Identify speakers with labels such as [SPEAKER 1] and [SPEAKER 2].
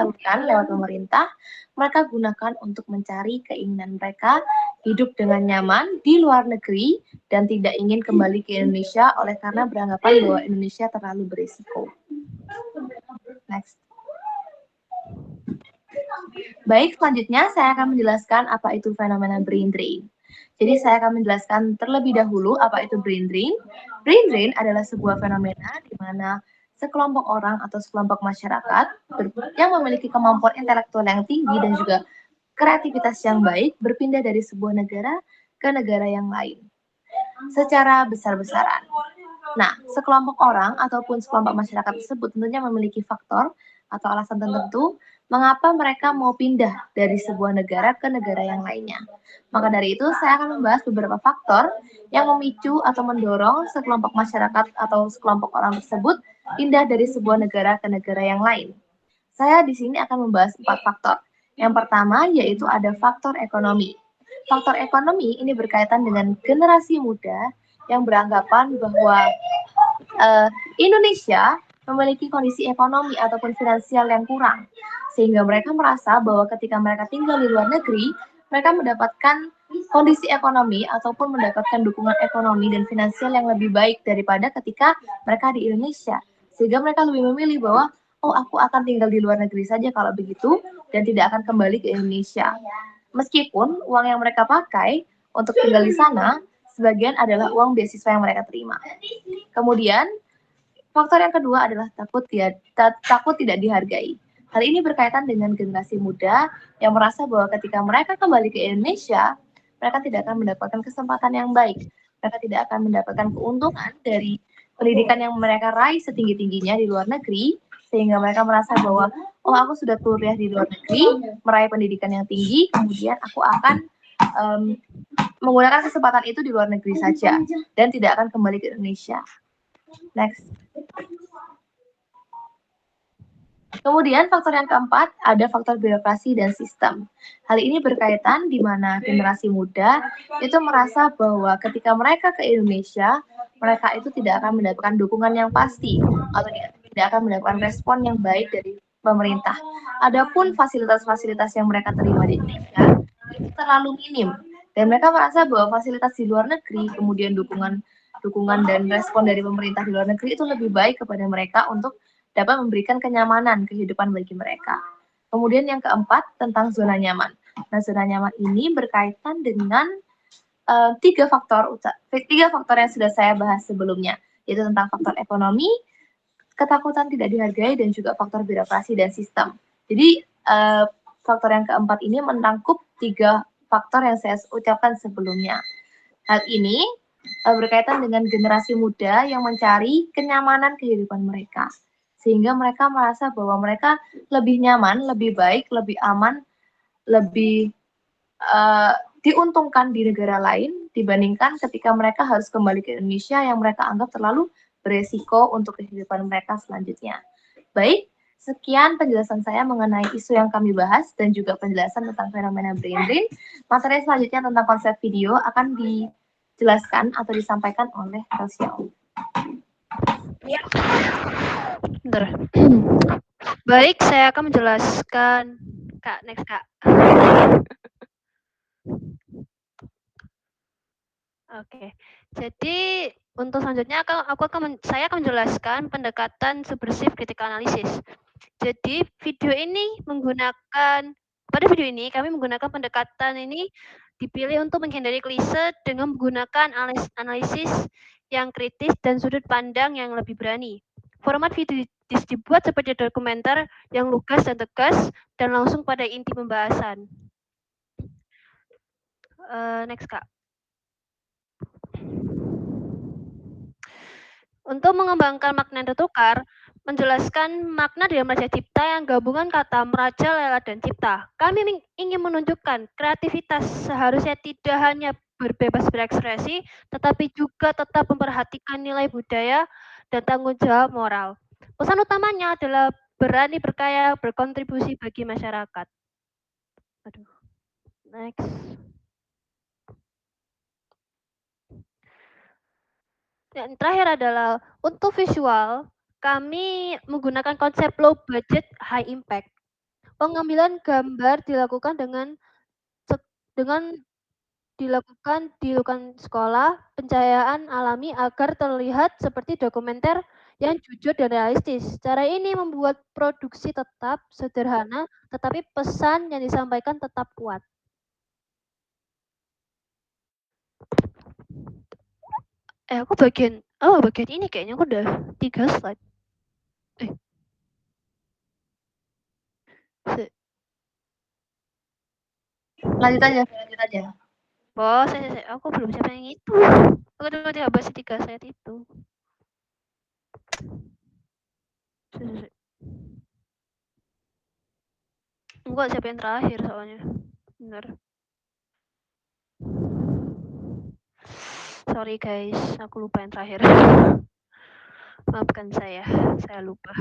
[SPEAKER 1] salurkan lewat pemerintah, mereka gunakan untuk mencari keinginan mereka hidup dengan nyaman di luar negeri dan tidak ingin kembali ke Indonesia oleh karena beranggapan bahwa Indonesia terlalu berisiko. Next. Baik, selanjutnya saya akan menjelaskan apa itu fenomena brain drain. Jadi saya akan menjelaskan terlebih dahulu apa itu brain drain. Brain drain adalah sebuah fenomena di mana sekelompok orang atau sekelompok masyarakat yang memiliki kemampuan intelektual yang tinggi dan juga kreativitas yang baik berpindah dari sebuah negara ke negara yang lain secara besar-besaran. Nah, sekelompok orang ataupun sekelompok masyarakat tersebut tentunya memiliki faktor atau alasan tertentu mengapa mereka mau pindah dari sebuah negara ke negara yang lainnya. Maka dari itu, saya akan membahas beberapa faktor yang memicu atau mendorong sekelompok masyarakat atau sekelompok orang tersebut pindah dari sebuah negara ke negara yang lain. Saya di sini akan membahas 4 faktor. Yang pertama yaitu ada faktor ekonomi. Faktor ekonomi ini berkaitan dengan generasi muda yang beranggapan bahwa Indonesia memiliki kondisi ekonomi ataupun finansial yang kurang, sehingga mereka merasa bahwa ketika mereka tinggal di luar negeri, mereka mendapatkan kondisi ekonomi ataupun mendapatkan dukungan ekonomi dan finansial yang lebih baik daripada ketika mereka di Indonesia. Sehingga mereka lebih memilih bahwa, oh aku akan tinggal di luar negeri saja kalau begitu, dan tidak akan kembali ke Indonesia. Meskipun uang yang mereka pakai untuk tinggal di sana, sebagian adalah uang beasiswa yang mereka terima. Kemudian, faktor yang kedua adalah takut tidak dihargai. Hal ini berkaitan dengan generasi muda yang merasa bahwa ketika mereka kembali ke Indonesia, mereka tidak akan mendapatkan kesempatan yang baik. Mereka tidak akan mendapatkan keuntungan dari pendidikan yang mereka raih setinggi-tingginya di luar negeri, sehingga mereka merasa bahwa, oh aku sudah kuliah di luar negeri, meraih pendidikan yang tinggi, kemudian aku akan menggunakan kesempatan itu di luar negeri saja, dan tidak akan kembali ke Indonesia. Next. Kemudian faktor yang keempat ada faktor birokrasi dan sistem. Hal ini berkaitan di mana generasi muda itu merasa bahwa ketika mereka ke Indonesia, mereka itu tidak akan mendapatkan dukungan yang pasti atau tidak akan mendapatkan respon yang baik dari pemerintah. Adapun fasilitas-fasilitas yang mereka terima di Indonesia itu terlalu minim dan mereka merasa bahwa fasilitas di luar negeri kemudian dukungan dan respon dari pemerintah di luar negeri itu lebih baik kepada mereka untuk dapat memberikan kenyamanan kehidupan bagi mereka. Kemudian yang keempat tentang zona nyaman. Nah, zona nyaman ini berkaitan dengan tiga faktor yang sudah saya bahas sebelumnya, yaitu tentang faktor ekonomi, ketakutan tidak dihargai, dan juga faktor birokrasi dan sistem. Jadi faktor yang keempat ini menangkup tiga faktor yang saya ucapkan sebelumnya. Hal ini berkaitan dengan generasi muda yang mencari kenyamanan kehidupan mereka. Sehingga mereka merasa bahwa mereka lebih nyaman, lebih baik, lebih aman, lebih diuntungkan di negara lain dibandingkan ketika mereka harus kembali ke Indonesia yang mereka anggap terlalu beresiko untuk kehidupan mereka selanjutnya. Baik, sekian penjelasan saya mengenai isu yang kami bahas dan juga penjelasan tentang fenomena brain drain. Materi selanjutnya tentang konsep video akan dijelaskan atau disampaikan oleh Rosyal.
[SPEAKER 2] Ya. Bentar. Baik, saya akan menjelaskan. Kak, next Kak. Oke, jadi untuk selanjutnya saya akan menjelaskan pendekatan subversive critical analysis. Jadi pada video ini kami menggunakan pendekatan ini dipilih untuk menghindari klise dengan menggunakan analisis yang kritis dan sudut pandang yang lebih berani. Format video dibuat seperti dokumenter yang lugas dan tegas dan langsung pada inti pembahasan. Next Kak. Untuk mengembangkan makna yang tertukar, menjelaskan makna dari Raja Cipta yang gabungan kata meraja, lela, dan cipta. Kami ingin menunjukkan kreativitas seharusnya tidak hanya berbebas berekspresi, tetapi juga tetap memperhatikan nilai budaya dan tanggung jawab moral. Pesan utamanya adalah berani berkarya, berkontribusi bagi masyarakat. Aduh. Next. Yang terakhir adalah untuk visual, kami menggunakan konsep low budget, high impact. Pengambilan gambar dilakukan dengan dilakukan di lingkungan sekolah, pencahayaan alami agar terlihat seperti dokumenter yang jujur dan realistis. Cara ini membuat produksi tetap sederhana, tetapi pesan yang disampaikan tetap kuat. Bagian ini kayaknya aku udah 3 slide. Eh, se-
[SPEAKER 1] Lanjut aja, lanjut aja.
[SPEAKER 2] Oh, aku belum siapa yang itu. Aku tiba-tiba bahas 3 slide itu. Enggak, siapa yang terakhir soalnya. Bener. Sorry guys, aku lupa yang terakhir. Maafkan saya lupa.